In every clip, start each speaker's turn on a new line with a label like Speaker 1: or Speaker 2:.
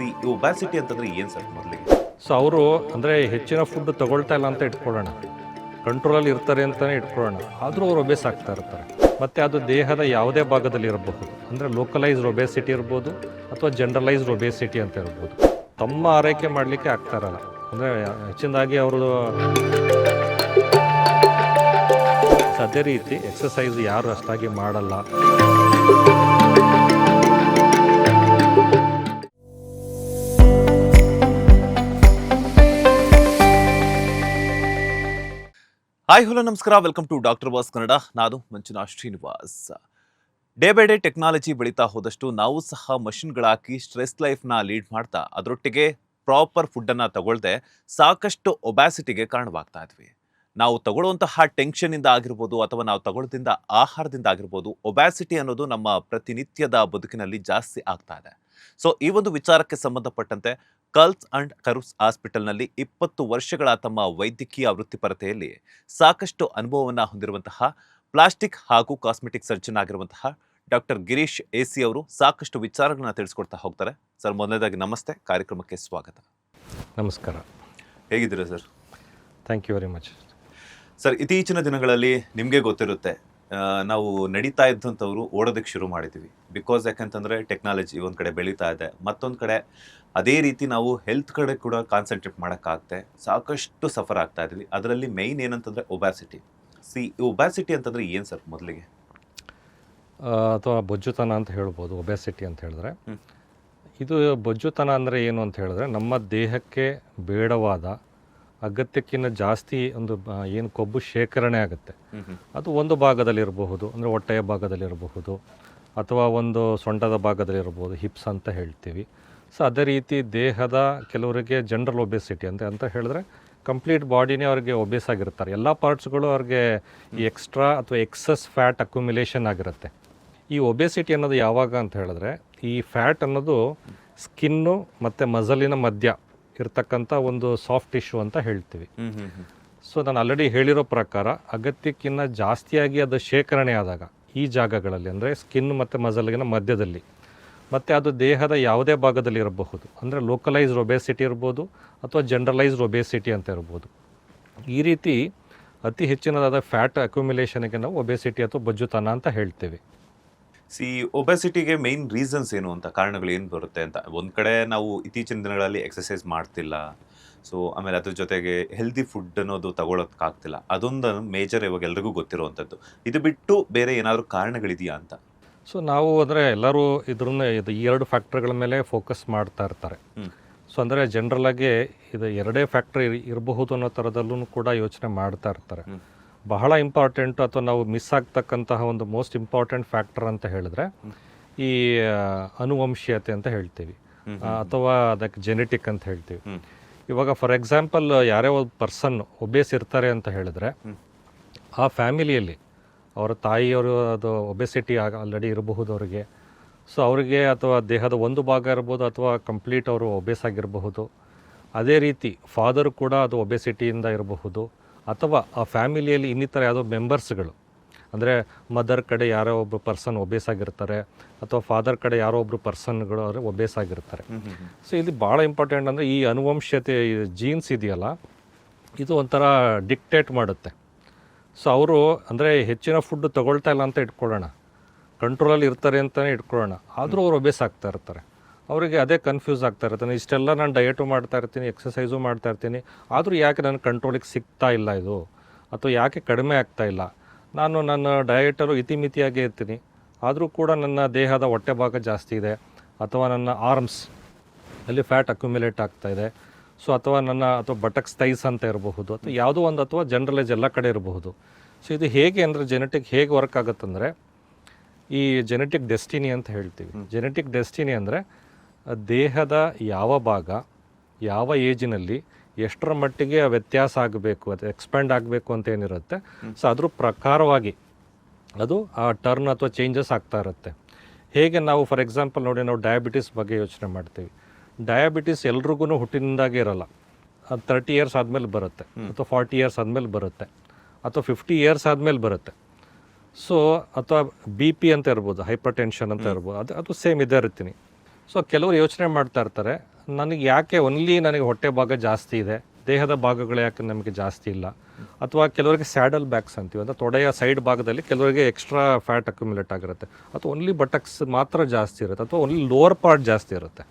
Speaker 1: ಈ ಒಬ್ಯಾಸಿಟಿ ಅಂತಂದ್ರೆ ಏನು ಸರ್ ಮೊದಲಿಗೆ?
Speaker 2: ಸೊ ಅವರು ಅಂದರೆ ಹೆಚ್ಚಿನ ಫುಡ್ ತಗೊಳ್ತಾ ಇಲ್ಲ ಅಂತ ಇಟ್ಕೊಳ್ಳೋಣ, ಕಂಟ್ರೋಲಲ್ಲಿ ಇರ್ತಾರೆ ಅಂತಲೇ ಇಟ್ಕೊಳ್ಳೋಣ, ಆದರೂ ಅವರು ಒಬೇಸ್ ಆಗ್ತಾ ಇರ್ತಾರೆ. ಮತ್ತು ಅದು ದೇಹದ ಯಾವುದೇ ಭಾಗದಲ್ಲಿ ಇರಬಹುದು, ಅಂದರೆ ಲೋಕಲೈಸ್ಡ್ ಒಬೇಸಿಟಿ ಇರ್ಬೋದು ಅಥವಾ ಜನರಲೈಸ್ಡ್ ಒಬೇಸಿಟಿ ಅಂತ ಇರ್ಬೋದು. ತಮ್ಮ ಆರೈಕೆ ಮಾಡಲಿಕ್ಕೆ ಆಗ್ತಾ ಇರಲ್ಲ, ಅಂದರೆ ಹೆಚ್ಚಿನದಾಗಿ ಅವರು ಅದೇ ರೀತಿ ಎಕ್ಸಸೈಸ್ ಯಾರು ಅಷ್ಟಾಗಿ ಮಾಡಲ್ಲ.
Speaker 1: ಹಾಯ್ ಹಲೋ ನಮಸ್ಕಾರ, welcome to doctor boss Kannada. ನಾನು Manjunath Srinivas. Day by day technology ಬೆಳೀತಾ ಹೋದಷ್ಟು ನಾವು ಸಹ ಮಷಿನ್ಗಳಾಕಿ ಸ್ಟ್ರೆಸ್ ಲೈಫ್ನ ಲೀಡ್ ಮಾಡ್ತಾ ಅದರೊಟ್ಟಿಗೆ ಪ್ರಾಪರ್ ಫುಡ್ಡನ್ನು ತಗೊಳ್ದೆ ಸಾಕಷ್ಟು ಒಬ್ಯಾಸಿಟಿಗೆ ಕಾರಣವಾಗ್ತಾ ಇದ್ವಿ. ನಾವು ತಗೊಳ್ಳುವಂತಹ ಟೆನ್ಷನಿಂದ ಆಗಿರ್ಬೋದು ಅಥವಾ ನಾವು ತಗೊಳ್ಳೋದ್ರಿಂದ ಆಹಾರದಿಂದ ಆಗಿರ್ಬೋದು, ಒಬ್ಯಾಸಿಟಿ ಅನ್ನೋದು ನಮ್ಮ ಪ್ರತಿನಿತ್ಯದ ಬದುಕಿನಲ್ಲಿ ಜಾಸ್ತಿ ಆಗ್ತಾ ಇದೆ. ಸೊ ಈ ಒಂದು ವಿಚಾರಕ್ಕೆ ಸಂಬಂಧಪಟ್ಟಂತೆ ಕಲ್ಸ್ ಅಂಡ್ ಕರುಸ್ ಹಾಸ್ಪಿಟಲ್ನಲ್ಲಿ 20 ವರ್ಷಗಳ ತಮ್ಮ ವೈದ್ಯಕೀಯ ವೃತ್ತಿಪರತೆಯಲ್ಲಿ ಸಾಕಷ್ಟು ಅನುಭವವನ್ನು ಹೊಂದಿರುವಂತಹ ಪ್ಲಾಸ್ಟಿಕ್ ಹಾಗೂ ಕಾಸ್ಮೆಟಿಕ್ ಸರ್ಜನ್ ಆಗಿರುವಂತಹ ಡಾಕ್ಟರ್ ಗಿರೀಶ್ ಎಸಿ ಅವರು ಸಾಕಷ್ಟು ವಿಚಾರಗಳನ್ನ ತಿಳಿಸ್ಕೊಡ್ತಾ ಹೋಗ್ತಾರೆ. ಸರ್, ಮೊದಲನೇದಾಗಿ ನಮಸ್ತೆ, ಕಾರ್ಯಕ್ರಮಕ್ಕೆ ಸ್ವಾಗತ.
Speaker 2: ನಮಸ್ಕಾರ.
Speaker 1: ಹೇಗಿದ್ದೀರಾ sir?
Speaker 2: Thank you very much.
Speaker 1: Sir, ಇತ್ತೀಚಿನ ದಿನಗಳಲ್ಲಿ ನಿಮಗೆ ಗೊತ್ತಿರುತ್ತೆ, ನಾವು ನಡೀತಾ ಇದ್ದಂಥವ್ರು ಓಡೋದಕ್ಕೆ ಶುರು ಮಾಡಿದ್ದೀವಿ. ಬಿಕಾಸ್ ಯಾಕಂತಂದರೆ ಟೆಕ್ನಾಲಜಿ ಒಂದು ಕಡೆ ಬೆಳೀತಾ ಇದೆ, ಮತ್ತೊಂದು ಕಡೆ ಅದೇ ರೀತಿ ನಾವು ಹೆಲ್ತ್ ಕಡೆ ಕೂಡ ಕಾನ್ಸಂಟ್ರೇಟ್ ಮಾಡೋಕ್ಕಾಗತ್ತೆ, ಸಾಕಷ್ಟು ಸಫರ್ ಆಗ್ತಾ ಇದ್ವಿ. ಅದರಲ್ಲಿ ಮೇಯ್ನ್ ಏನಂತಂದರೆ ಒಬ್ಯಾಸಿಟಿ. ಈ ಒಬ್ಯಾಸಿಟಿ ಅಂತಂದರೆ ಏನು ಸರ್ ಮೊದಲಿಗೆ?
Speaker 2: ಅಥವಾ ಬೊಜ್ಜುತನ ಅಂತ ಹೇಳ್ಬೋದು. ಒಬ್ಯಾಸಿಟಿ ಅಂತ ಹೇಳಿದ್ರೆ ಇದು ಬೊಜ್ಜುತನ ಅಂದರೆ ಏನು ಅಂತ ಹೇಳಿದ್ರೆ ನಮ್ಮ ದೇಹಕ್ಕೆ ಬೇಡವಾದ ಅಗತ್ಯಕ್ಕಿಂತ ಜಾಸ್ತಿ ಒಂದು ಏನು ಕೊಬ್ಬು ಶೇಖರಣೆ ಆಗುತ್ತೆ, ಅದು ಒಂದು ಭಾಗದಲ್ಲಿರಬಹುದು, ಅಂದರೆ ಹೊಟ್ಟೆಯ ಭಾಗದಲ್ಲಿರಬಹುದು ಅಥವಾ ಒಂದು ಸೊಂಟದ ಭಾಗದಲ್ಲಿರ್ಬೋದು, ಹಿಪ್ಸ್ ಅಂತ ಹೇಳ್ತೀವಿ. ಸೊ ಅದೇ ರೀತಿ ದೇಹದ ಕೆಲವರಿಗೆ ಜನರಲ್ ಒಬೇಸಿಟಿ ಅಂತ ಹೇಳಿದ್ರೆ ಕಂಪ್ಲೀಟ್ ಬಾಡಿನೇ ಅವ್ರಿಗೆ ಒಬೇಸ್ ಆಗಿರ್ತಾರೆ. ಎಲ್ಲ ಪಾರ್ಟ್ಸ್ಗಳು ಅವ್ರಿಗೆ ಈ ಎಕ್ಸ್ಟ್ರಾ ಅಥವಾ ಎಕ್ಸಸ್ ಫ್ಯಾಟ್ ಅಕ್ಯುಮಿಲೇಷನ್ ಆಗಿರುತ್ತೆ. ಈ ಒಬೇಸಿಟಿ ಅನ್ನೋದು ಯಾವಾಗ ಅಂತ ಹೇಳಿದ್ರೆ, ಈ ಫ್ಯಾಟ್ ಅನ್ನೋದು ಸ್ಕಿನ್ನು ಮತ್ತು ಮಸಲಿನ ಮಧ್ಯ ಇರ್ತಕ್ಕಂಥ ಒಂದು ಸಾಫ್ಟ್ ಟಿಶ್ಯೂ ಅಂತ ಹೇಳ್ತೀವಿ. ಸೊ ನಾನು ಆಲ್ರೆಡಿ ಹೇಳಿರೋ ಪ್ರಕಾರ ಅಗತ್ಯಕ್ಕಿಂತ ಜಾಸ್ತಿಯಾಗಿ ಅದು ಶೇಖರಣೆ ಆದಾಗ ಈ ಜಾಗಗಳಲ್ಲಿ, ಅಂದರೆ ಸ್ಕಿನ್ ಮತ್ತು ಮಸಲ್ಗಿನ ಮಧ್ಯದಲ್ಲಿ, ಮತ್ತು ಅದು ದೇಹದ ಯಾವುದೇ ಭಾಗದಲ್ಲಿ ಇರಬಹುದು, ಅಂದರೆ ಲೋಕಲೈಸ್ಡ್ ಒಬೇಸಿಟಿ ಇರ್ಬೋದು ಅಥವಾ ಜನರಲೈಸ್ಡ್ ಒಬೇಸಿಟಿ ಅಂತ ಇರ್ಬೋದು. ಈ ರೀತಿ ಅತಿ ಹೆಚ್ಚಿನದಾದ ಫ್ಯಾಟ್ ಅಕ್ಯುಮಿಲೇಷನ್ಗೆ ನಾವು ಒಬೇಸಿಟಿ ಅಥವಾ ಬೊಜ್ಜುತನ ಅಂತ ಹೇಳ್ತೀವಿ.
Speaker 1: ಒಬೆಸಿಟಿಗೆ ಮೇನ್ ರೀಸನ್ಸ್ ಏನು ಅಂತ, ಕಾರಣಗಳು ಏನು ಬರುತ್ತೆ ಅಂತ? ಒಂದು ಕಡೆ ನಾವು ಇತ್ತೀಚಿನ ದಿನಗಳಲ್ಲಿ ಎಕ್ಸಸೈಸ್ ಮಾಡ್ತಿಲ್ಲ, ಸೊ ಆಮೇಲೆ ಅದ್ರ ಜೊತೆಗೆ ಹೆಲ್ದಿ ಫುಡ್ ಅನ್ನೋದು ತಗೊಳೋಕ್ಕಾಗ್ತಿಲ್ಲ, ಅದೊಂದು ಮೇಜರ್ ಇವಾಗ ಎಲ್ರಿಗೂ ಗೊತ್ತಿರುವಂಥದ್ದು. ಇದು ಬಿಟ್ಟು ಬೇರೆ ಏನಾದರೂ ಕಾರಣಗಳಿದೆಯಾ ಅಂತ?
Speaker 2: ಸೊ ನಾವು ಅಂದರೆ ಎಲ್ಲರೂ ಈ ಎರಡು ಫ್ಯಾಕ್ಟ್ರಿಗಳ ಮೇಲೆ ಫೋಕಸ್ ಮಾಡ್ತಾ ಇರ್ತಾರೆ. ಸೊ ಅಂದರೆ ಜನರಲಾಗಿ ಇದು ಎರಡೇ ಫ್ಯಾಕ್ಟ್ರಿ ಇರಬಹುದು ಅನ್ನೋ ಥರದಲ್ಲೂ ಕೂಡ ಯೋಚನೆ ಮಾಡ್ತಾ ಇರ್ತಾರೆ. ಬಹಳ ಇಂಪಾರ್ಟೆಂಟು ಅಥವಾ ನಾವು ಮಿಸ್ ಆಗ್ತಕ್ಕಂತಹ ಒಂದು ಮೋಸ್ಟ್ ಇಂಪಾರ್ಟೆಂಟ್ ಫ್ಯಾಕ್ಟರ್ ಅಂತ ಹೇಳಿದ್ರೆ ಈ ಅನುವಂಶೀಯತೆ ಅಂತ ಹೇಳ್ತೀವಿ, ಅಥವಾ ಅದಕ್ಕೆ ಜೆನೆಟಿಕ್ ಅಂತ ಹೇಳ್ತೀವಿ. ಇವಾಗ ಫಾರ್ ಎಕ್ಸಾಂಪಲ್ ಯಾರೇ ಒಂದು ಪರ್ಸನ್ ಒಬೇಸ್ ಇರ್ತಾರೆ ಅಂತ ಹೇಳಿದ್ರೆ, ಆ ಫ್ಯಾಮಿಲಿಯಲ್ಲಿ ಅವರ ತಾಯಿಯವರು ಅದು ಒಬೆಸಿಟಿ ಆಲ್ರೆಡಿ ಇರಬಹುದು ಅವರಿಗೆ. ಸೊ ಅವರಿಗೆ ಅಥವಾ ದೇಹದ ಒಂದು ಭಾಗ ಇರ್ಬೋದು ಅಥವಾ ಕಂಪ್ಲೀಟ್ ಅವರು ಒಬೇಸ್ ಆಗಿರಬಹುದು. ಅದೇ ರೀತಿ ಫಾದರ್ ಕೂಡ ಅದು ಒಬೆಸಿಟಿಯಿಂದ ಇರಬಹುದು, ಅಥವಾ ಆ ಫ್ಯಾಮಿಲಿಯಲ್ಲಿ ಇನ್ನಿತರ ಯಾವುದೋ ಮೆಂಬರ್ಸ್ಗಳು, ಅಂದರೆ ಮದರ್ ಕಡೆ ಯಾರೋ ಒಬ್ಬರು ಪರ್ಸನ್ ಒಬೇಸ್ ಆಗಿರ್ತಾರೆ ಅಥವಾ ಫಾದರ್ ಕಡೆ ಯಾರೋ ಒಬ್ಬರು ಪರ್ಸನ್ಗಳು ಅವರು ಒಬೇಸ್ ಆಗಿರ್ತಾರೆ. ಸೊ ಇಲ್ಲಿ ಭಾಳ ಇಂಪಾರ್ಟೆಂಟ್ ಅಂದರೆ ಈ ಅನುವಂಶೀಯತೆ ಜೀನ್ಸ್ ಇದೆಯಲ್ಲ, ಇದು ಒಂಥರ ಡಿಕ್ಟೇಟ್ ಮಾಡುತ್ತೆ. ಸೊ ಅವರು ಅಂದರೆ ಹೆಚ್ಚಿನ ಫುಡ್ ತಗೊಳ್ತಾ ಇಲ್ಲ ಅಂತ ಇಟ್ಕೊಳ್ಳೋಣ, ಕಂಟ್ರೋಲಲ್ಲಿ ಇರ್ತಾರೆ ಅಂತಲೇ ಇಟ್ಕೊಳ್ಳೋಣ, ಆದರೂ ಅವರು ಒಬೇಸ್ ಆಗ್ತಾ ಇರ್ತಾರೆ. ಅವರಿಗೆ ಅದೇ ಕನ್ಫ್ಯೂಸ್ ಆಗ್ತಾ ಇರ್ತಾನೆ, ಇಷ್ಟೆಲ್ಲ ನಾನು ಡಯಟು ಮಾಡ್ತಾ ಇರ್ತೀನಿ, ಎಕ್ಸಸೈಸು ಮಾಡ್ತಾ ಇರ್ತೀನಿ, ಆದರೂ ಯಾಕೆ ನನ್ನ ಕಂಟ್ರೋಲಿಗೆ ಸಿಗ್ತಾ ಇಲ್ಲ ಇದು, ಅಥವಾ ಯಾಕೆ ಕಡಿಮೆ ಆಗ್ತಾ ಇಲ್ಲ, ನಾನು ನನ್ನ ಡಯಟರು ಇತಿಮಿತಿಯಾಗೇ ಇರ್ತೀನಿ, ಆದರೂ ಕೂಡ ನನ್ನ ದೇಹದ ಹೊಟ್ಟೆ ಭಾಗ ಜಾಸ್ತಿ ಇದೆ, ಅಥವಾ ನನ್ನ ಆರ್ಮ್ಸ್ ಅಲ್ಲಿ ಫ್ಯಾಟ್ ಅಕ್ಯುಮಿಲೇಟ್ ಆಗ್ತಾ ಇದೆ, ಸೊ ಅಥವಾ ಬಟಕ್ಸ್ ಥೈಸ್ ಅಂತ ಇರಬಹುದು, ಅಥವಾ ಯಾವುದೋ ಒಂದು, ಅಥವಾ ಜನರಲೈಸ್ ಎಲ್ಲ ಕಡೆ ಇರಬಹುದು. ಸೊ ಇದು ಹೇಗೆ ಅಂದರೆ ಜೆನೆಟಿಕ್ ಹೇಗೆ ವರ್ಕ್ ಆಗುತ್ತಂದರೆ, ಈ ಜೆನೆಟಿಕ್ ಡೆಸ್ಟಿನಿ ಅಂತ ಹೇಳ್ತೀವಿ. ಜೆನೆಟಿಕ್ ಡೆಸ್ಟಿನಿ ಅಂದರೆ ದೇಹದ ಯಾವ ಭಾಗ ಯಾವ ಏಜಿನಲ್ಲಿ ಎಷ್ಟರ ಮಟ್ಟಿಗೆ ವ್ಯತ್ಯಾಸ ಆಗಬೇಕು, ಅದು ಎಕ್ಸ್ಪ್ಯಾಂಡ್ ಆಗಬೇಕು ಅಂತ ಏನಿರುತ್ತೆ, ಸೊ ಅದ್ರ ಪ್ರಕಾರವಾಗಿ ಅದು ಆ ಟರ್ನ್ ಅಥವಾ ಚೇಂಜಸ್ ಆಗ್ತಾ ಇರುತ್ತೆ. ಹೇಗೆ ನಾವು ಫಾರ್ ಎಕ್ಸಾಂಪಲ್ ನೋಡಿ, ನಾವು ಡಯಾಬಿಟಿಸ್ ಬಗ್ಗೆ ಯೋಚನೆ ಮಾಡ್ತೀವಿ. ಡಯಾಬಿಟಿಸ್ ಎಲ್ರಿಗೂ ಹುಟ್ಟಿನಿಂದಾಗೆ ಇರಲ್ಲ, ಅದು 30 ಇಯರ್ಸ್ ಆದಮೇಲೆ ಬರುತ್ತೆ, ಅಥವಾ 40 ಇಯರ್ಸ್ ಆದಮೇಲೆ ಬರುತ್ತೆ, ಅಥವಾ 50 ಇಯರ್ಸ್ ಆದಮೇಲೆ ಬರುತ್ತೆ. ಸೊ ಅಥವಾ ಬಿ ಪಿ ಅಂತ ಇರ್ಬೋದು, ಹೈಪರ್ ಟೆನ್ಷನ್ ಅಂತ ಇರ್ಬೋದು, ಅದು ಸೇಮ್ ಇದೇ ಇರ್ತೀನಿ. ಸೊ ಕೆಲವರು ಯೋಚನೆ ಮಾಡ್ತಾ ಇರ್ತಾರೆ, ನನಗೆ ಯಾಕೆ ಓನ್ಲಿ ನನಗೆ ಹೊಟ್ಟೆ ಭಾಗ ಜಾಸ್ತಿ ಇದೆ, ದೇಹದ ಭಾಗಗಳು ಯಾಕೆ ನಮಗೆ ಜಾಸ್ತಿ ಇಲ್ಲ, ಅಥವಾ ಕೆಲವರಿಗೆ ಸ್ಯಾಡಲ್ ಬ್ಯಾಕ್ಸ್ ಅಂತೀವಿ, ಅಂದರೆ ತೊಡೆಯ ಸೈಡ್ ಭಾಗದಲ್ಲಿ ಕೆಲವರಿಗೆ ಎಕ್ಸ್ಟ್ರಾ ಫ್ಯಾಟ್ ಅಕ್ಯುಮುಲೇಟ್ ಆಗಿರುತ್ತೆ, ಅಥವಾ ಓನ್ಲಿ ಬಟಕ್ಸ್ ಮಾತ್ರ ಜಾಸ್ತಿ ಇರುತ್ತೆ, ಅಥವಾ ಓನ್ಲಿ ಲೋವರ್ ಪಾರ್ಟ್ ಜಾಸ್ತಿ ಇರುತ್ತೆ,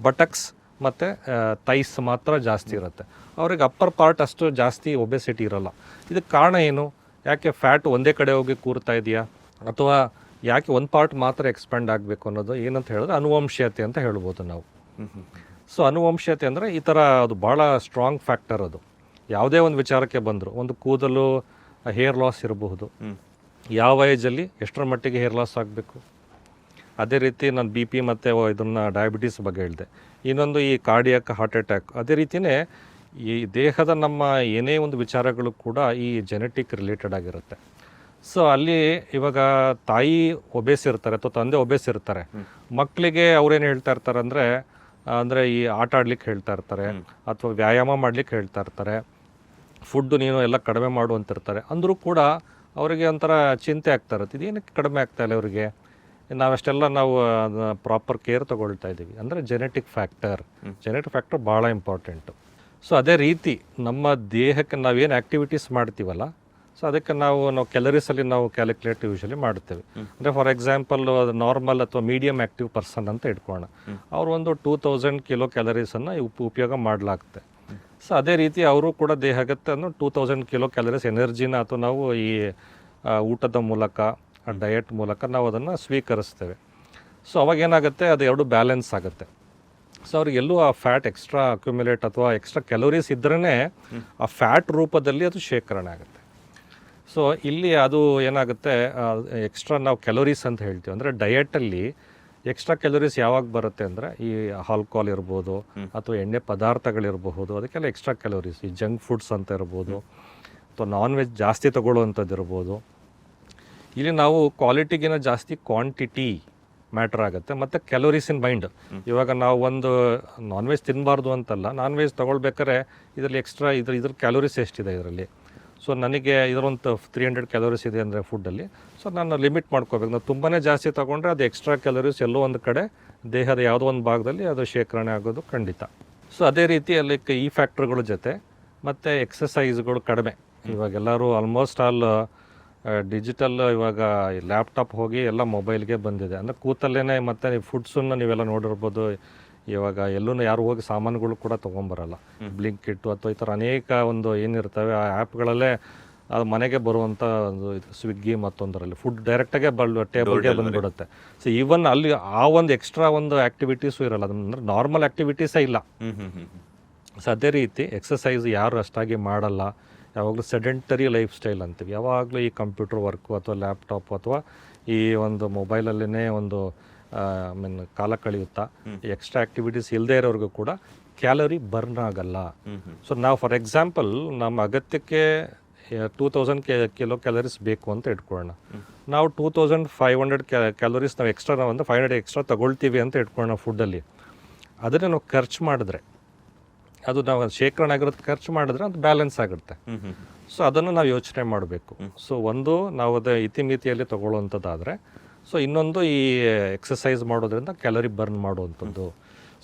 Speaker 2: ಬಟಕ್ಸ್ ಮತ್ತು ಥೈಸ್ ಮಾತ್ರ ಜಾಸ್ತಿ ಇರುತ್ತೆ, ಅವ್ರಿಗೆ ಅಪ್ಪರ್ ಪಾರ್ಟ್ ಅಷ್ಟು ಜಾಸ್ತಿ ಒಬೆಸಿಟಿ ಇರಲ್ಲ. ಇದಕ್ಕೆ ಕಾರಣ ಏನು? ಯಾಕೆ ಫ್ಯಾಟ್ ಒಂದೇ ಕಡೆ ಹೋಗಿ ಕೂರ್ತಾ ಇದೆಯಾ, ಅಥವಾ ಯಾಕೆ ಒಂದು ಪಾರ್ಟ್ ಮಾತ್ರ ಎಕ್ಸ್ಪ್ಯಾಂಡ್ ಆಗಬೇಕು ಅನ್ನೋದು ಏನಂತ ಹೇಳಿದ್ರೆ ಅನುವಂಶೀಯತೆ ಅಂತ ಹೇಳ್ಬೋದು ನಾವು. ಸೊ ಅನುವಂಶೀಯತೆ ಅಂದರೆ ಈ ಥರ ಅದು ಭಾಳ ಸ್ಟ್ರಾಂಗ್ ಫ್ಯಾಕ್ಟರ್. ಅದು ಯಾವುದೇ ಒಂದು ವಿಚಾರಕ್ಕೆ ಬಂದರು, ಒಂದು ಕೂದಲು ಹೇರ್ ಲಾಸ್ ಇರಬಹುದು, ಯಾವ ಏಜಲ್ಲಿ ಎಷ್ಟರ ಮಟ್ಟಿಗೆ ಹೇರ್ ಲಾಸ್ ಆಗಬೇಕು, ಅದೇ ರೀತಿ ನಾನು ಬಿ ಪಿ ಮತ್ತು ಇದನ್ನು ಡಯಾಬಿಟೀಸ್ ಬಗ್ಗೆ ಹೇಳಿದೆ, ಇನ್ನೊಂದು ಈ ಕಾರ್ಡಿಯಾಕ್ ಹಾರ್ಟ್ ಅಟ್ಯಾಕ್, ಅದೇ ರೀತಿಯೇ ಈ ದೇಹದ ನಮ್ಮ ಏನೇ ಒಂದು ವಿಚಾರಗಳು ಕೂಡ ಈ ಜೆನೆಟಿಕ್ ರಿಲೇಟೆಡ್ ಆಗಿರುತ್ತೆ. ಸೊ ಅಲ್ಲಿ ಇವಾಗ ತಾಯಿ ಒಬೇಸ್ ಇರ್ತಾರೆ ಅಥವಾ ತಂದೆ ಒಬೇಸ್ ಇರ್ತಾರೆ, ಮಕ್ಕಳಿಗೆ ಅವ್ರೇನು ಹೇಳ್ತಾ ಇರ್ತಾರೆ ಅಂದರೆ ಈ ಆಟ ಆಡ್ಲಿಕ್ಕೆ ಹೇಳ್ತಾ ಇರ್ತಾರೆ, ಅಥವಾ ವ್ಯಾಯಾಮ ಮಾಡ್ಲಿಕ್ಕೆ ಹೇಳ್ತಾ ಇರ್ತಾರೆ, ಫುಡ್ಡು ನೀನು ಎಲ್ಲ ಕಡಿಮೆ ಮಾಡು ಅಂತಿರ್ತಾರೆ. ಅಂದರೂ ಕೂಡ ಅವರಿಗೆ ಒಂಥರ ಚಿಂತೆ ಆಗ್ತಾ ಇರುತ್ತೆ, ಇದೇನಕ್ಕೆ ಕಡಿಮೆ ಆಗ್ತಾ ಇಲ್ಲ ಅವರಿಗೆ, ನಾವಷ್ಟೆಲ್ಲ ನಾವು ಪ್ರಾಪರ್ ಕೇರ್ ತೊಗೊಳ್ತಾ ಇದ್ದೀವಿ. ಅಂದರೆ ಜೆನೆಟಿಕ್ ಫ್ಯಾಕ್ಟರ್ ಭಾಳ ಇಂಪಾರ್ಟೆಂಟು. ಸೊ ಅದೇ ರೀತಿ ನಮ್ಮ ದೇಹಕ್ಕೆ ನಾವೇನು ಆ್ಯಕ್ಟಿವಿಟೀಸ್ ಮಾಡ್ತೀವಲ್ಲ, ಸೊ ಅದಕ್ಕೆ ನಾವು ಕ್ಯಾಲರೀಸಲ್ಲಿ ನಾವು ಕ್ಯಾಲ್ಕುಲೇಟ್ ಯೂಶಲಿ ಮಾಡ್ತೇವೆ. ಅಂದರೆ ಫಾರ್ ಎಕ್ಸಾಂಪಲ್ ನಾರ್ಮಲ್ ಅಥವಾ ಮೀಡಿಯಮ್ ಆ್ಯಕ್ಟಿವ್ ಪರ್ಸನ್ ಅಂತ ಇಟ್ಕೊಳ್ಳೋಣ, ಅವರು ಒಂದು 2000 ಕಿಲೋ ಕ್ಯಾಲರೀಸನ್ನು ಉಪಯೋಗ ಮಾಡಲಾಗುತ್ತೆ. ಸೊ ಅದೇ ರೀತಿ ಅವರು ಕೂಡ ದೇಹಕ್ಕೆ 2000 ಕಿಲೋ ಕ್ಯಾಲರೀಸ್ ಎನರ್ಜಿನ ಅಥವಾ ನಾವು ಈ ಊಟದ ಮೂಲಕ ಡಯಟ್ ಮೂಲಕ ನಾವು ಅದನ್ನು ಸ್ವೀಕರಿಸ್ತೇವೆ. ಸೊ ಅವಾಗ ಏನಾಗುತ್ತೆ, ಅದು ಎರಡು ಬ್ಯಾಲೆನ್ಸ್ ಆಗುತ್ತೆ. ಸೊ ಅವ್ರಿಗೆಲ್ಲೂ ಆ ಫ್ಯಾಟ್ ಎಕ್ಸ್ಟ್ರಾ ಅಕ್ಯುಮುಲೇಟ್ ಅಥವಾ ಎಕ್ಸ್ಟ್ರಾ ಕ್ಯಾಲೋರೀಸ್ ಇದ್ರೇ ಆ ಫ್ಯಾಟ್ ರೂಪದಲ್ಲಿ ಅದು ಶೇಖರಣೆ ಆಗುತ್ತೆ. ಸೊ ಇಲ್ಲಿ ಅದು ಏನಾಗುತ್ತೆ, ಎಕ್ಸ್ಟ್ರಾ ನಾವು ಕ್ಯಾಲೋರೀಸ್ ಅಂತ ಹೇಳ್ತೀವಿ. ಅಂದರೆ ಡಯಟಲ್ಲಿ ಎಕ್ಸ್ಟ್ರಾ ಕ್ಯಾಲೋರೀಸ್ ಯಾವಾಗ ಬರುತ್ತೆ ಅಂದರೆ ಈ ಆಲ್ಕೋಹಾಲ್ ಇರ್ಬೋದು, ಅಥವಾ ಎಣ್ಣೆ ಪದಾರ್ಥಗಳಿರಬಹುದು, ಅದಕ್ಕೆಲ್ಲ ಎಕ್ಸ್ಟ್ರಾ ಕ್ಯಾಲೋರೀಸ್. ಈ ಜಂಕ್ ಫುಡ್ಸ್ ಅಂತ ಇರ್ಬೋದು, ಅಥವಾ ನಾನ್ ವೆಜ್ ಜಾಸ್ತಿ ತೊಗೊಳ್ಳುವಂಥದ್ದು ಇರ್ಬೋದು. ಇಲ್ಲಿ ನಾವು ಕ್ವಾಲಿಟಿಗಿನ ಜಾಸ್ತಿ ಕ್ವಾಂಟಿಟಿ ಮ್ಯಾಟ್ರ್ ಆಗುತ್ತೆ, ಮತ್ತು ಕ್ಯಾಲೋರೀಸ್ ಇನ್ ಮೈಂಡ್. ಇವಾಗ ನಾವು ಒಂದು ನಾನ್ ವೆಜ್ ತಿನ್ನಬಾರ್ದು ಅಂತಲ್ಲ, ನಾನ್ ವೆಜ್ ತೊಗೊಳ್ಬೇಕಾದ್ರೆ ಇದರಲ್ಲಿ ಎಕ್ಸ್ಟ್ರಾ ಇದ್ರ ಕ್ಯಾಲೋರೀಸ್ ಎಷ್ಟಿದೆ ಇದರಲ್ಲಿ. ಸೊ ನನಗೆ ಇದರೊಂದು 300 ಕ್ಯಾಲೋರೀಸ್ ಇದೆ ಅಂದರೆ ಫುಡ್ಡಲ್ಲಿ, ಸೊ ನಾನು ಲಿಮಿಟ್ ಮಾಡ್ಕೋಬೇಕು. ನಾವು ತುಂಬಾ ಜಾಸ್ತಿ ತೊಗೊಂಡ್ರೆ ಅದು ಎಕ್ಸ್ಟ್ರಾ ಕ್ಯಾಲೋರೀಸ್ ಎಲ್ಲೋ ಒಂದು ಕಡೆ ದೇಹದ ಯಾವುದೋ ಒಂದು ಭಾಗದಲ್ಲಿ ಅದು ಶೇಖರಣೆ ಆಗೋದು ಖಂಡಿತ. ಸೊ ಅದೇ ರೀತಿ ಅಲ್ಲಿ ಈ ಫ್ಯಾಕ್ಟ್ರಿಗಳ ಜೊತೆ ಮತ್ತು ಎಕ್ಸಸೈಸ್ಗಳು ಕಡಿಮೆ. ಇವಾಗೆಲ್ಲರೂ ಆಲ್ಮೋಸ್ಟ್ ಆಲ್ ಡಿಜಿಟಲ್, ಇವಾಗ ಲ್ಯಾಪ್ಟಾಪ್ ಹೋಗಿ ಎಲ್ಲ ಮೊಬೈಲ್ಗೆ ಬಂದಿದೆ. ಅಂದರೆ ಕೂತಲ್ಲೇ ಮತ್ತು ಫುಡ್ಸನ್ನು ನೀವೆಲ್ಲ ನೋಡಿರ್ಬೋದು, ಇವಾಗ ಎಲ್ಲೂ ಯಾರು ಹೋಗಿ ಸಾಮಾನುಗಳು ಕೂಡ ತೊಗೊಂಬರಲ್ಲ. ಬ್ಲಿಂಕಿಟ್ಟು ಅಥವಾ ಈ ಥರ ಅನೇಕ ಒಂದು ಏನಿರ್ತವೆ ಆ ಆ್ಯಪ್ಗಳಲ್ಲೇ ಅದು ಮನೆಗೆ ಬರುವಂಥ ಒಂದು ಸ್ವಿಗ್ಗಿ ಮತ್ತೊಂದರಲ್ಲಿ ಫುಡ್ ಡೈರೆಕ್ಟಾಗೆ ಟೇಬಲ್ಗೆ ಬಂದುಬಿಡುತ್ತೆ. ಸೊ ಈವನ್ ಅಲ್ಲಿ ಆ ಒಂದು ಎಕ್ಸ್ಟ್ರಾ ಒಂದು ಆ್ಯಕ್ಟಿವಿಟೀಸು ಇರಲ್ಲ, ಅಂದರೆ ನಾರ್ಮಲ್ ಆ್ಯಕ್ಟಿವಿಟೀಸೇ ಇಲ್ಲ. ಸೊ ಅದೇ ರೀತಿ ಎಕ್ಸಸೈಸ್ ಯಾರು ಅಷ್ಟಾಗಿ ಮಾಡಲ್ಲ, ಯಾವಾಗಲೂ ಸೆಡೆಂಟರಿ ಲೈಫ್ ಸ್ಟೈಲ್ ಅಂತೀವಿ. ಯಾವಾಗಲೂ ಈ ಕಂಪ್ಯೂಟರ್ ವರ್ಕು ಅಥವಾ ಲ್ಯಾಪ್ಟಾಪ್ ಅಥವಾ ಈ ಒಂದು ಮೊಬೈಲಲ್ಲೇ ಒಂದು ಕಾಲ ಕಳೆಯುತ್ತಾ ಎಕ್ಸ್ಟ್ರಾ ಆ್ಯಕ್ಟಿವಿಟೀಸ್ ಇಲ್ಲದೆ ಇರೋರಿಗೂ ಕೂಡ ಕ್ಯಾಲರಿ ಬರ್ನ್ ಆಗಲ್ಲ. ಸೊ ನಾವು ಫಾರ್ ಎಕ್ಸಾಂಪಲ್ ನಮ್ಮ ಅಗತ್ಯಕ್ಕೆ 2000 ಕಿಲೋ ಕ್ಯಾಲರೀಸ್ ಬೇಕು ಅಂತ ಇಟ್ಕೊಳ್ಳೋಣ, ನಾವು 2500 ಕ್ಯಾಲರೀಸ್ ನಾವು ಎಕ್ಸ್ಟ್ರಾ, ನಾವು ಅಂದರೆ 500 ಎಕ್ಸ್ಟ್ರಾ ತೊಗೊಳ್ತೀವಿ ಅಂತ ಇಟ್ಕೊಳ್ಳೋಣ ಫುಡ್ಡಲ್ಲಿ. ಅದನ್ನೇ ನಾವು ಖರ್ಚು ಮಾಡಿದ್ರೆ, ಅದು ನಾವು ಶೇಖರಣೆ ಆಗಿರೋದು ಖರ್ಚು ಮಾಡಿದ್ರೆ ಅದು ಬ್ಯಾಲೆನ್ಸ್ ಆಗುತ್ತೆ. ಸೊ ಅದನ್ನು ನಾವು ಯೋಚನೆ ಮಾಡಬೇಕು. ಸೊ ಒಂದು ನಾವು ಅದು ಇತಿಮಿತಿಯಲ್ಲಿ ತೊಗೊಳ್ಳುವಂಥದ್ದಾದರೆ, ಸೊ ಇನ್ನೊಂದು ಈ ಎಕ್ಸಸೈಸ್ ಮಾಡೋದ್ರಿಂದ ಕ್ಯಾಲರಿ ಬರ್ನ್ ಮಾಡುವಂಥದ್ದು.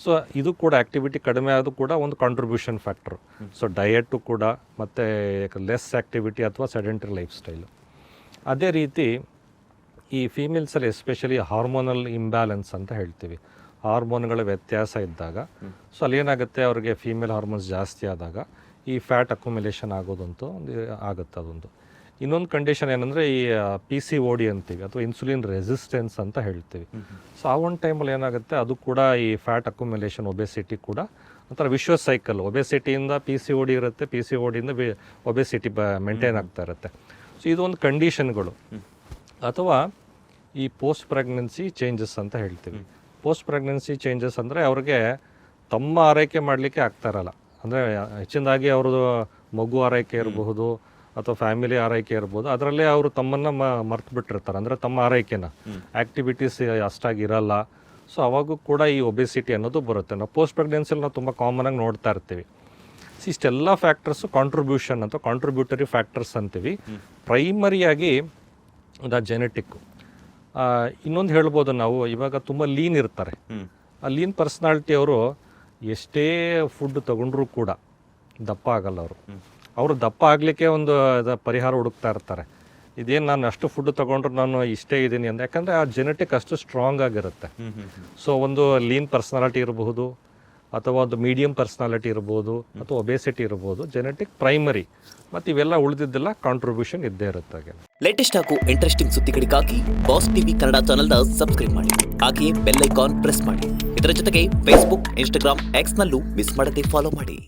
Speaker 2: ಸೊ ಇದು ಕೂಡ ಆ್ಯಕ್ಟಿವಿಟಿ ಕಡಿಮೆ ಆದರೂ ಕೂಡ ಒಂದು ಕಾಂಟ್ರಿಬ್ಯೂಷನ್ ಫ್ಯಾಕ್ಟ್ರು. ಸೊ ಡಯಟು ಕೂಡ, ಮತ್ತು ಲೆಸ್ ಆ್ಯಕ್ಟಿವಿಟಿ ಅಥವಾ ಸೆಡೆಂಟರಿ ಲೈಫ್ ಸ್ಟೈಲು. ಅದೇ ರೀತಿ ಈ ಫೀಮೇಲ್ಸಲ್ಲಿ ಎಸ್ಪೆಷಲಿ ಹಾರ್ಮೋನಲ್ ಇಂಬ್ಯಾಲೆನ್ಸ್ ಅಂತ ಹೇಳ್ತೀವಿ. ಹಾರ್ಮೋನ್ಗಳ ವ್ಯತ್ಯಾಸ ಇದ್ದಾಗ, ಸೊ ಅಲ್ಲಿ ಏನಾಗುತ್ತೆ, ಅವ್ರಿಗೆ ಫೀಮೇಲ್ ಹಾರ್ಮೋನ್ಸ್ ಜಾಸ್ತಿ ಆದಾಗ ಈ ಫ್ಯಾಟ್ ಅಕ್ಯುಮುಲೇಷನ್ ಆಗೋದಂತೂ ಆಗುತ್ತೆ. ಅದೊಂದು. ಇನ್ನೊಂದು ಕಂಡೀಷನ್ ಏನಂದರೆ ಈ PCOD ಅಂತೀವಿ, ಅಥವಾ ಇನ್ಸುಲಿನ್ ರೆಸಿಸ್ಟೆನ್ಸ್ ಅಂತ ಹೇಳ್ತೀವಿ. ಸೊ ಆ ಒಂದು ಟೈಮಲ್ಲಿ ಏನಾಗುತ್ತೆ, ಅದು ಕೂಡ ಈ ಫ್ಯಾಟ್ ಅಕ್ಯುಮುಲೇಷನ್, ಒಬೆಸಿಟಿ ಕೂಡ ಒಂಥರ ವಿಶ್ವ ಸೈಕಲ್. ಒಬೆಸಿಟಿಯಿಂದ PCOD ಇರುತ್ತೆ, PCODಯಿಂದ ಒಬೆಸಿಟಿ ಮೇಂಟೈನ್ ಆಗ್ತಾ ಇರುತ್ತೆ. ಸೊ ಇದೊಂದು ಕಂಡೀಷನ್ಗಳು. ಅಥವಾ ಈ ಪೋಸ್ಟ್ ಪ್ರೆಗ್ನೆನ್ಸಿ ಚೇಂಜಸ್ ಅಂತ ಹೇಳ್ತೀವಿ. ಪೋಸ್ಟ್ ಪ್ರೆಗ್ನೆನ್ಸಿ ಚೇಂಜಸ್ ಅಂದರೆ ಅವ್ರಿಗೆ ತಮ್ಮ ಆರೈಕೆ ಮಾಡಲಿಕ್ಕೆ ಆಗ್ತಾ ಇರಲ್ಲ. ಅಂದರೆ ಹೆಚ್ಚಿನದಾಗಿ ಅವ್ರದ್ದು ಮಗು ಆರೈಕೆ ಇರಬಹುದು ಅಥವಾ ಫ್ಯಾಮಿಲಿ ಆರೈಕೆ ಇರ್ಬೋದು, ಅದರಲ್ಲೇ ಅವರು ತಮ್ಮನ್ನು ಮರ್ತು ಬಿಟ್ಟಿರ್ತಾರೆ, ಅಂದರೆ ತಮ್ಮ ಆರೈಕೆನ, ಆ್ಯಕ್ಟಿವಿಟೀಸ್ ಅಷ್ಟಾಗಿ ಇರಲ್ಲ. ಸೊ ಅವಾಗೂ ಕೂಡ ಈ ಒಬೆಸಿಟಿ ಅನ್ನೋದು ಬರುತ್ತೆ. ನಾವು ಪೋಸ್ಟ್ ಪ್ರೆಗ್ನೆನ್ಸಿಯಲ್ಲಿ ನಾವು ತುಂಬ ಕಾಮನಾಗಿ ನೋಡ್ತಾ ಇರ್ತೀವಿ. ಸೊ ಇಷ್ಟೆಲ್ಲ ಫ್ಯಾಕ್ಟರ್ಸು ಕಾಂಟ್ರಿಬ್ಯೂಷನ್ ಅಥವಾ ಕಾಂಟ್ರಿಬ್ಯೂಟರಿ ಫ್ಯಾಕ್ಟರ್ಸ್ ಅಂತೀವಿ. ಪ್ರೈಮರಿಯಾಗಿ ಜೆನೆಟಿಕ್ಕು. ಇನ್ನೊಂದು ಹೇಳ್ಬೋದು ನಾವು, ಇವಾಗ ತುಂಬ ಲೀನ್ ಇರ್ತಾರೆ, ಆ ಲೀನ್ ಪರ್ಸ್ನಾಲಿಟಿ ಅವರು ಎಷ್ಟೇ ಫುಡ್ ತಗೊಂಡ್ರೂ ಕೂಡ ದಪ್ಪ ಆಗಲ್ಲ ಅವರು ದಪ್ಪ ಆಗಲಿಕ್ಕೆ ಒಂದು ಪರಿಹಾರ ಹುಡುಕ್ತಾ ಇರ್ತಾರೆ. ಇದೇನು ನಾನು ಅಷ್ಟು ಫುಡ್ ತೊಗೊಂಡ್ರು ನಾನು ಇಷ್ಟೇ ಇದ್ದೀನಿ ಅಂತ, ಯಾಕಂದರೆ ಆ ಜೆನೆಟಿಕ್ ಅಷ್ಟು ಸ್ಟ್ರಾಂಗ್ ಆಗಿರುತ್ತೆ. ಸೊ ಒಂದು ಲೀನ್ ಪರ್ಸ್ನಾಲಿಟಿ ಇರಬಹುದು, ಅಥವಾ ಒಂದು ಮೀಡಿಯಂ ಪರ್ಸ್ನಾಲಿಟಿ ಇರ್ಬೋದು, ಅಥವಾ ಒಬೇಸಿಟಿ ಇರ್ಬೋದು, ಜೆನೆಟಿಕ್ ಪ್ರೈಮರಿ, ಮತ್ತು ಇವೆಲ್ಲ ಉಳಿದಿದ್ದೆಲ್ಲ ಕಾಂಟ್ರಿಬ್ಯೂಷನ್ ಇದ್ದೇ ಇರುತ್ತೆ. ಹಾಗೆ
Speaker 3: ಲೇಟೆಸ್ಟ್ ಹಾಗೂ ಇಂಟ್ರೆಸ್ಟಿಂಗ್ ಸುದ್ದಿಗಳಿಗಾಗಿ ಬಾಸ್ ಟಿವಿ ಕನ್ನಡ ಚಾನೆಲ್ನ ಸಬ್ಸ್ಕ್ರೈಬ್ ಮಾಡಿ, ಹಾಗೆಯೇ ಬೆಲ್ ಐಕಾನ್ ಪ್ರೆಸ್ ಮಾಡಿ. ಇದರ ಜೊತೆಗೆ ಫೇಸ್ಬುಕ್, ಇನ್ಸ್ಟಾಗ್ರಾಮ್, ಎಕ್ಸ್ನಲ್ಲೂ ಮಿಸ್ ಮಾಡದೆ ಫಾಲೋ ಮಾಡಿ.